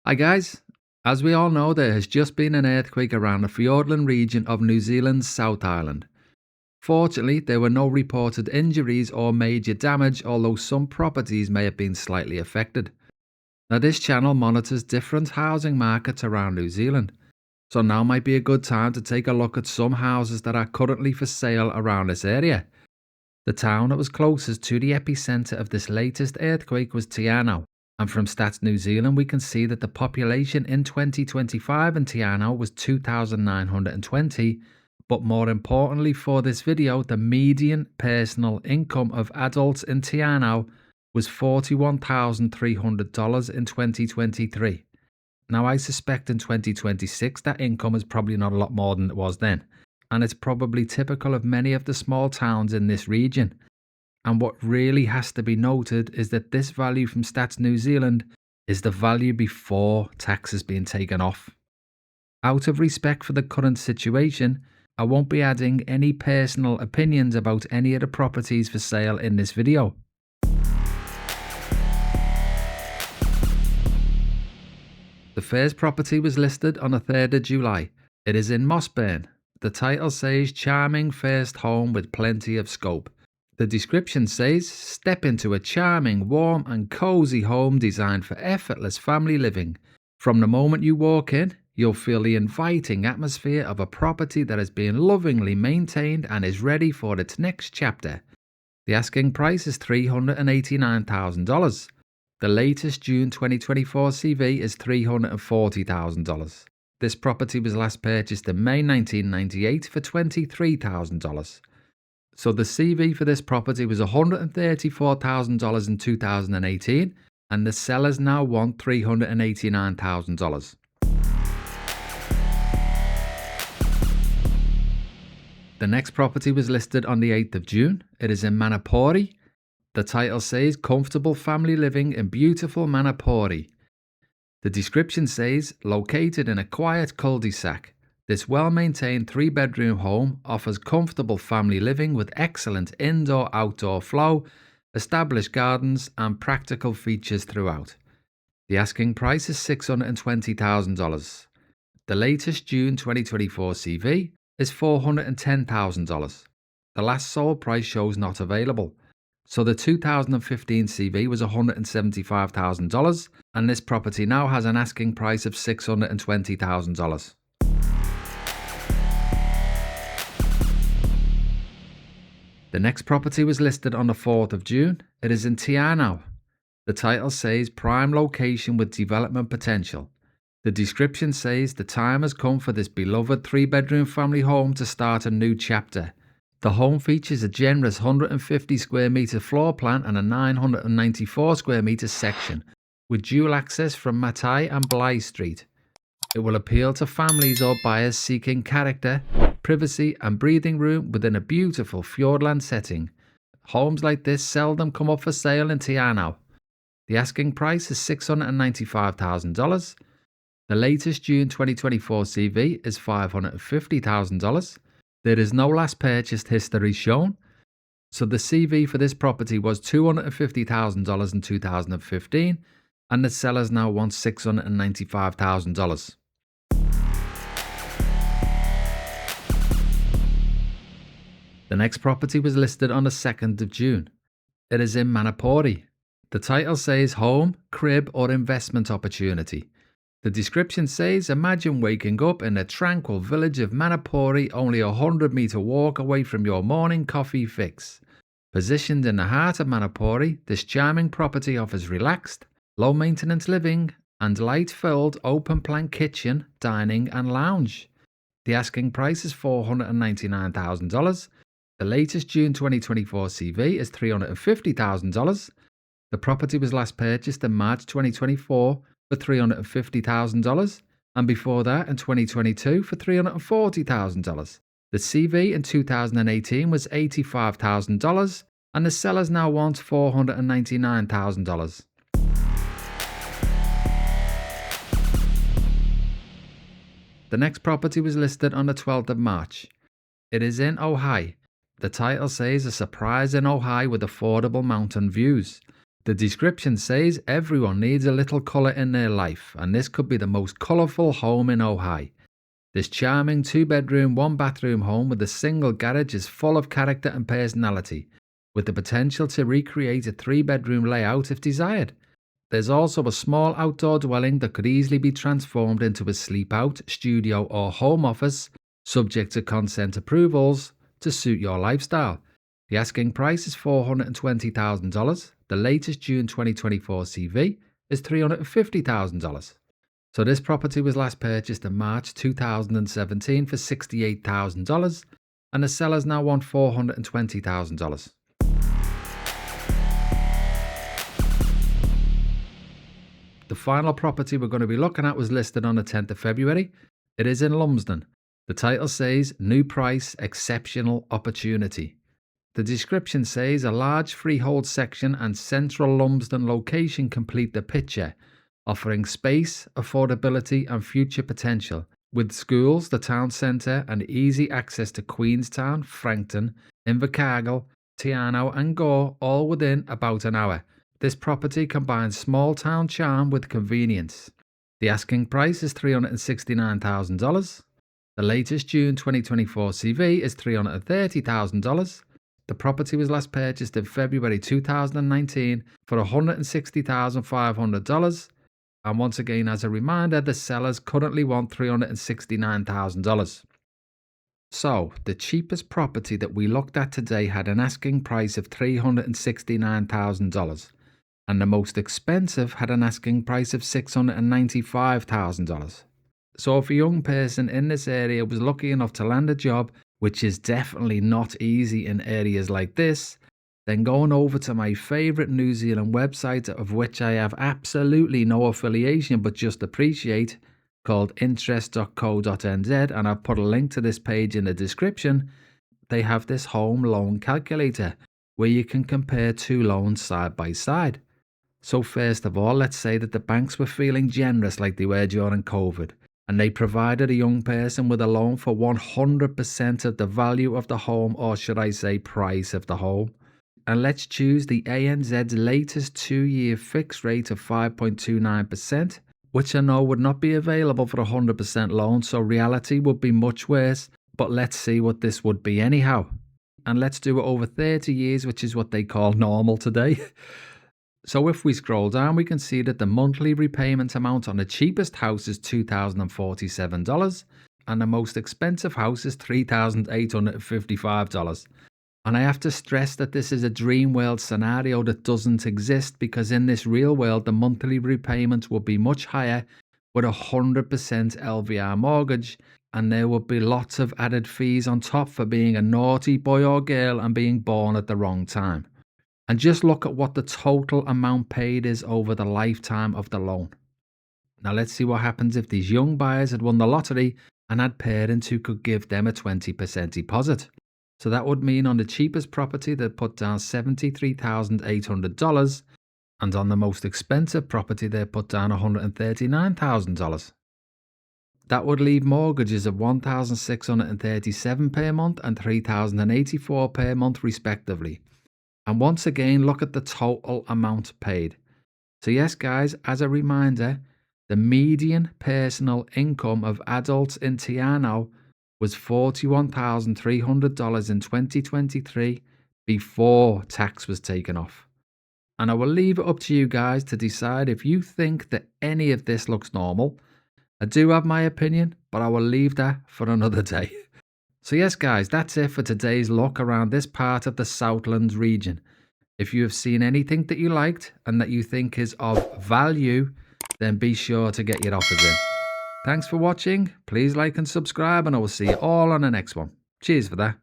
Hi guys, as we all know, there has just been an earthquake around the Fiordland region of New Zealand's South Island. Fortunately, there were no reported injuries or major damage, although some properties may have been slightly affected. Now, this channel monitors different housing markets around New Zealand, so now might be a good time to take a look at some houses that are currently for sale around this area. The town that was closest to the epicentre of this latest earthquake was Te Anau. And from Stats New Zealand, we can see that the population in 2025 in Te Anau was 2,920, but more importantly for this video, the median personal income of adults in Te Anau was $41,300 in 2023. Now, I suspect in 2026 that income is probably not a lot more than it was then, and it's probably typical of many of the small towns in this region. And what really has to be noted is that this value from Stats New Zealand is the value before taxes being taken off. Out of respect for the current situation, I won't be adding any personal opinions about any of the properties for sale in this video. The first property was listed on the 3rd of July. It is in Mossburn. The title says charming first home with plenty of scope. The description says, step into a charming, warm and cozy home designed for effortless family living. From the moment you walk in, you'll feel the inviting atmosphere of a property that is being lovingly maintained and is ready for its next chapter. The asking price is $389,000. The latest June 2024 CV is $340,000. This property was last purchased in May 1998 for $23,000. So the CV for this property was $134,000 in 2018, and the sellers now want $389,000. The next property was listed on the 8th of June. It is in Manapori. The title says comfortable family living in beautiful Manapori. The description says located in a quiet cul-de-sac. This well-maintained 3-bedroom home offers comfortable family living with excellent indoor-outdoor flow, established gardens and practical features throughout. The asking price is $620,000. The latest June 2024 CV is $410,000. The last sold price shows not available. So the 2015 CV was $175,000 and this property now has an asking price of $620,000. The next property was listed on the 4th of June. It is in Te Anau. The title says prime location with development potential. The description says the time has come for this beloved 3-bedroom family home to start a new chapter. The home features a generous 150 square metre floor plan and a 994 square metre section, with dual access from Matai and Bly Street. It will appeal to families or buyers seeking character, privacy and breathing room within a beautiful Fiordland setting. Homes like this seldom come up for sale in Te Anau. The asking price is $695,000. The latest June 2024 CV is $550,000. There is no last purchased history shown. So the CV for this property was $250,000 in 2015 and the sellers now want $695,000. The next property was listed on the 2nd of June. It is in Manapori. The title says home, crib or investment opportunity. The description says imagine waking up in the tranquil village of Manapori, only a 100-metre walk away from your morning coffee fix. Positioned in the heart of Manapori, this charming property offers relaxed, low-maintenance living and light-filled open-plan kitchen, dining and lounge. The asking price is $499,000. The latest June 2024 CV is $350,000. The property was last purchased in March 2024 for $350,000 and before that in 2022 for $340,000. The CV in 2018 was $85,000 and the sellers now want $499,000. The next property was listed on the 12th of March. It is in Ojai. The title says a surprise in Ojai with affordable mountain views. The description says everyone needs a little colour in their life, and this could be the most colourful home in Ojai. This charming 2-bedroom, 1-bathroom home with a single garage is full of character and personality, with the potential to recreate a 3-bedroom layout if desired. There's also a small outdoor dwelling that could easily be transformed into a sleep-out, studio or home office, subject to consent approvals, to suit your lifestyle. The asking price is $420,000. The latest June 2024 CV is $350,000. So this property was last purchased in March 2017 for $68,000, and the sellers now want $420,000. The final property we're going to be looking at was listed on the 10th of February. It is in Lumsden. The title says, New Price, Exceptional Opportunity. The description says, a large freehold section and central Lumsden location complete the picture, offering space, affordability and future potential. With schools, the town centre and easy access to Queenstown, Frankton, Invercargill, Tiano and Gore all within about an hour. This property combines small town charm with convenience. The asking price is $369,000. The latest June 2024 CV is $330,000. The property was last purchased in February 2019 for $160,500. And once again, as a reminder, the sellers currently want $369,000. So, the cheapest property that we looked at today had an asking price of $369,000. And the most expensive had an asking price of $695,000. So if a young person in this area was lucky enough to land a job, which is definitely not easy in areas like this, then going over to my favourite New Zealand website, of which I have absolutely no affiliation but just appreciate, called interest.co.nz, and I've put a link to this page in the description. They have this home loan calculator where you can compare two loans side by side. So first of all, let's say that the banks were feeling generous like they were during COVID, and they provided a young person with a loan for 100% of the value of the home, or should I say price of the home. And let's choose the ANZ's latest 2-year fixed rate of 5.29%, which I know would not be available for a 100% loan, so reality would be much worse, but let's see what this would be anyhow. And let's do it over 30 years, which is what they call normal today. So if we scroll down, we can see that the monthly repayment amount on the cheapest house is $2,047 and the most expensive house is $3,855. And I have to stress that this is a dream world scenario that doesn't exist, because in this real world, the monthly repayment would be much higher with a 100% LVR mortgage, and there would be lots of added fees on top for being a naughty boy or girl and being born at the wrong time. And just look at what the total amount paid is over the lifetime of the loan. Now let's see what happens if these young buyers had won the lottery and had parents who could give them a 20% deposit. So that would mean on the cheapest property they'd put down $73,800, and on the most expensive property they'd put down $139,000. That would leave mortgages of $1,637 per month and $3,084 per month respectively. And once again, look at the total amount paid. So yes guys, as a reminder, the median personal income of adults in Tiano was $41,300 in 2023 before tax was taken off. And I will leave it up to you guys to decide if you think that any of this looks normal. I do have my opinion, but I will leave that for another day. So yes guys, that's it for today's look around this part of the Southland region. If you have seen anything that you liked and that you think is of value, then be sure to get your offers in. Thanks for watching, please like and subscribe, and I will see you all on the next one. Cheers for that.